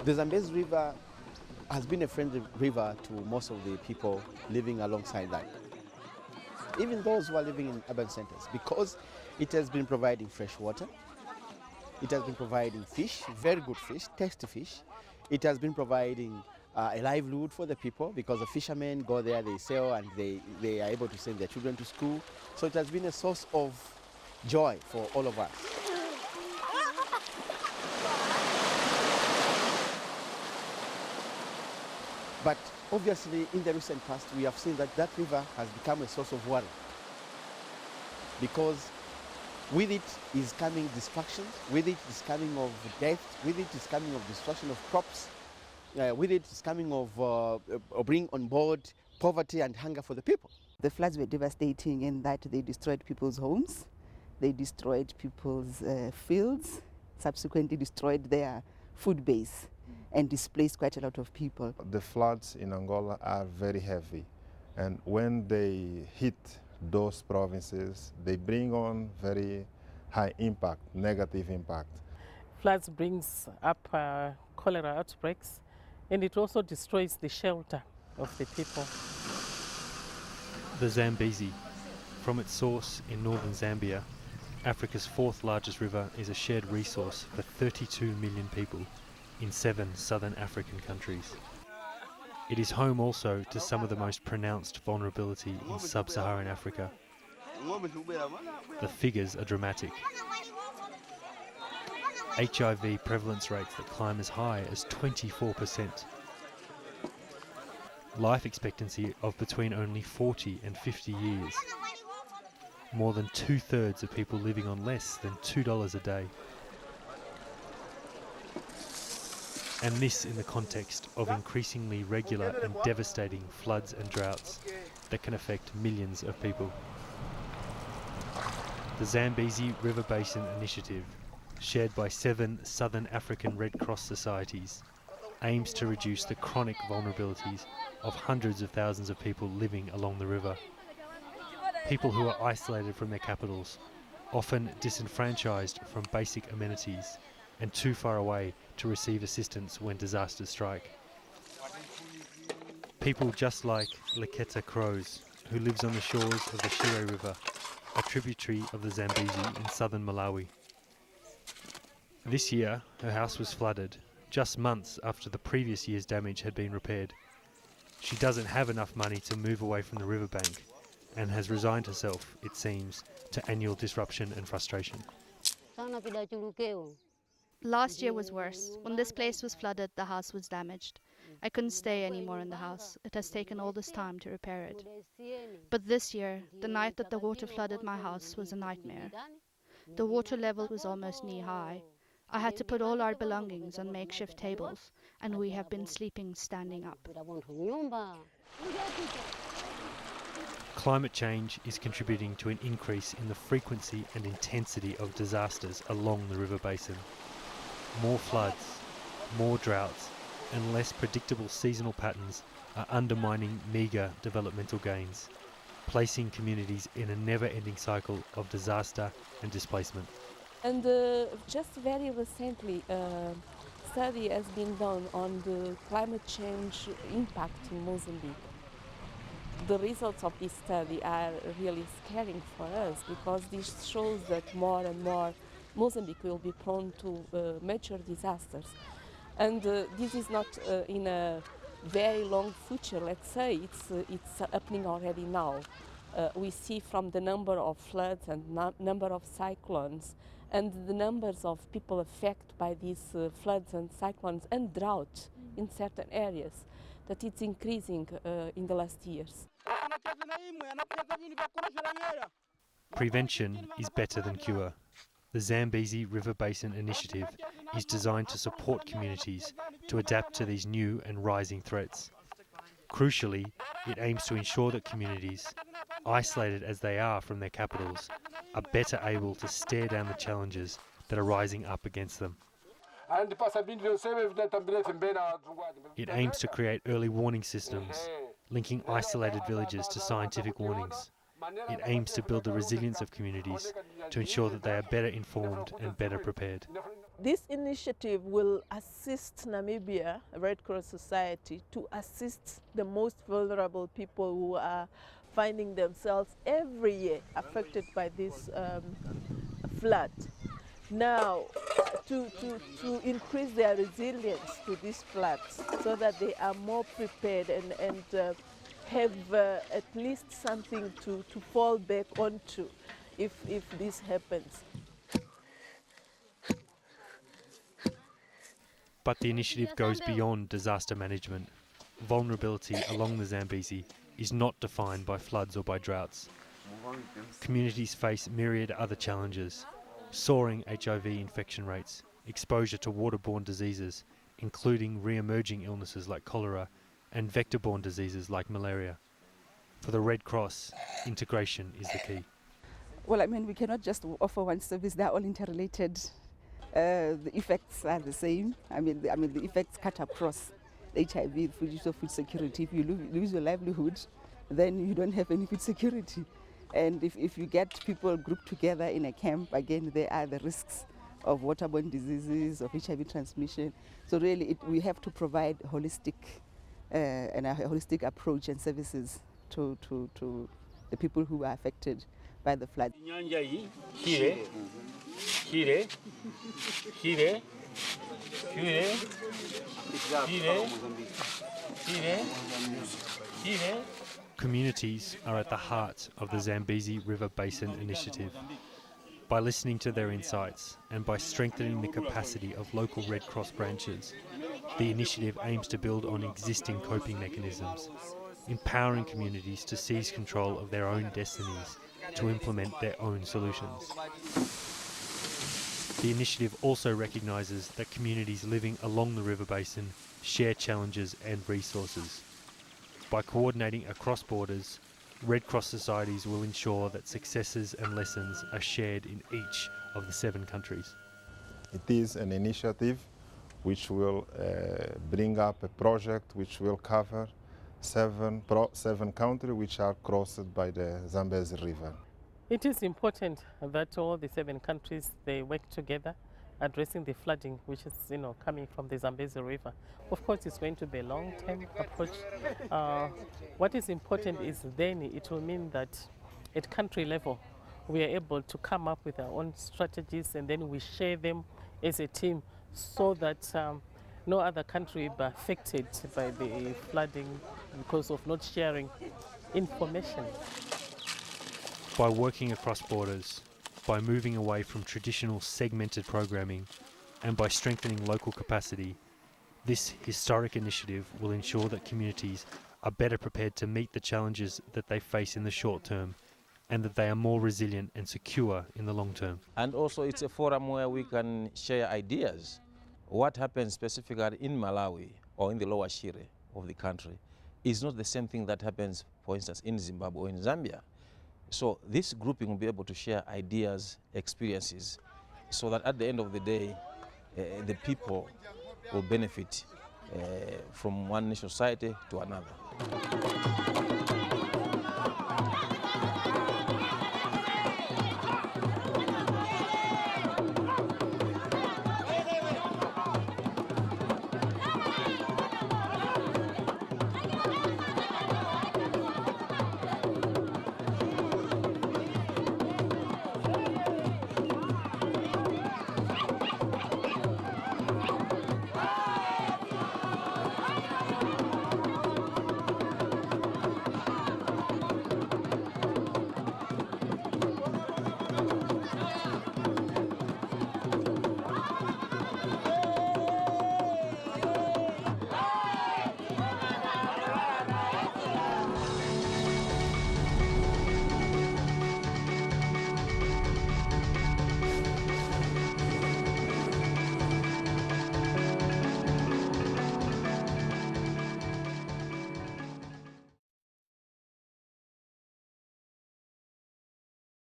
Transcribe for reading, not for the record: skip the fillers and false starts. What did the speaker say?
The Zambezi River has been a friendly river to most of the people living alongside that. Even those who are living in urban centers, because it has been providing fresh water, it has been providing fish, very good fish, tasty fish. It has been providing a livelihood for the people because the fishermen go there, they sell, and they are able to send their children to school. So it has been a source of joy for all of us. But obviously, in the recent past, we have seen that that river has become a source of worry because with it is coming destruction, with it is coming of death, with it is coming of destruction of crops, with it is coming of bringing on board poverty and hunger for the people. The floods were devastating in that they destroyed people's homes, they destroyed people's fields, subsequently destroyed their food base and displaced quite a lot of people. The floods in Angola are very heavy, and when they hit those provinces, they bring on very high impact, negative impact. Floods brings up cholera outbreaks, and it also destroys the shelter of the people. The Zambezi, from its source in northern Zambia, Africa's fourth largest river, is a shared resource for 32 million people in 7 southern African countries. It is home also to some of the most pronounced vulnerability in sub-Saharan Africa. The figures are dramatic. HIV prevalence rates that climb as high as 24%. Life expectancy of between only 40 and 50 years. More than 2/3 of people living on less than $2 a day. And this in the context of increasingly regular and devastating floods and droughts that can affect millions of people. The Zambezi River Basin Initiative, shared by 7 Southern African Red Cross societies, aims to reduce the chronic vulnerabilities of hundreds of thousands of people living along the river. People who are isolated from their capitals, often disenfranchised from basic amenities, and too far away to receive assistance when disasters strike. People just like Leketa Crows, who lives on the shores of the Shire River, a tributary of the Zambezi in southern Malawi. This year, her house was flooded, just months after the previous year's damage had been repaired. She doesn't have enough money to move away from the riverbank and has resigned herself, it seems, to annual disruption and frustration. Last year was worse. When this place was flooded, the house was damaged. I couldn't stay anymore in the house. It has taken all this time to repair it. But this year, the night that the water flooded my house was a nightmare. The water level was almost knee-high. I had to put all our belongings on makeshift tables, and we have been sleeping standing up. Climate change is contributing to an increase in the frequency and intensity of disasters along the river basin. More floods, more droughts, and less predictable seasonal patterns are undermining meagre developmental gains, placing communities in a never-ending cycle of disaster and displacement. And just very recently, a study has been done on the climate change impact in Mozambique. The results of this study are really scaring for us because this shows that more and more Mozambique will be prone to major disasters. And this is not in a very long future, let's say, it's happening already now. We see from the number of floods and number of cyclones and the numbers of people affected by these floods and cyclones and drought in certain areas that it's increasing in the last years. Prevention is better than cure. The Zambezi River Basin Initiative is designed to support communities to adapt to these new and rising threats. Crucially, it aims to ensure that communities, isolated as they are from their capitals, are better able to stare down the challenges that are rising up against them. It aims to create early warning systems, linking isolated villages to scientific warnings. It aims to build the resilience of communities to ensure that they are better informed and better prepared. This initiative will assist Namibia Red Cross Society to assist the most vulnerable people who are finding themselves every year affected by this flood. Now, to increase their resilience to these floods so that they are more prepared and have at least something to fall back onto if this happens. But the initiative goes beyond disaster management. Vulnerability along the Zambezi is not defined by floods or by droughts. Communities face myriad other challenges: soaring HIV infection rates, exposure to waterborne diseases, including re-emerging illnesses like cholera, and vector-borne diseases like malaria. For the Red Cross, integration is the key. Well, I mean, we cannot just offer one service. They are all interrelated. The effects are the same. I mean, the effects cut across HIV, food security. If you lose your livelihood, then you don't have any food security. And if you get people grouped together in a camp, again, there are the risks of waterborne diseases, of HIV transmission. So really, we have to provide holistic and a holistic approach and services to the people who are affected by the flood. Communities are at the heart of the Zambezi River Basin Initiative. By listening to their insights and by strengthening the capacity of local Red Cross branches, the initiative aims to build on existing coping mechanisms, empowering communities to seize control of their own destinies, to implement their own solutions. The initiative also recognises that communities living along the river basin share challenges and resources. By coordinating across borders, Red Cross societies will ensure that successes and lessons are shared in each of the 7 countries. It is an initiative which will bring up a project which will cover 7 countries which are crossed by the Zambezi River. It is important that all the 7 countries, they work together addressing the flooding which is coming from the Zambezi River. Of course, it's going to be a long-term approach. What is important is then it will mean that at country level we are able to come up with our own strategies, and then we share them as a team so that no other country will be affected by the flooding because of not sharing information. By working across borders, by moving away from traditional segmented programming, and by strengthening local capacity, this historic initiative will ensure that communities are better prepared to meet the challenges that they face in the short term, and that they are more resilient and secure in the long term. And also it's a forum where we can share ideas. What happens specifically in Malawi or in the lower Shire of the country is not the same thing that happens, for instance, in Zimbabwe or in Zambia. So this grouping will be able to share ideas, experiences, so that at the end of the day, the people will benefit from one national society to another.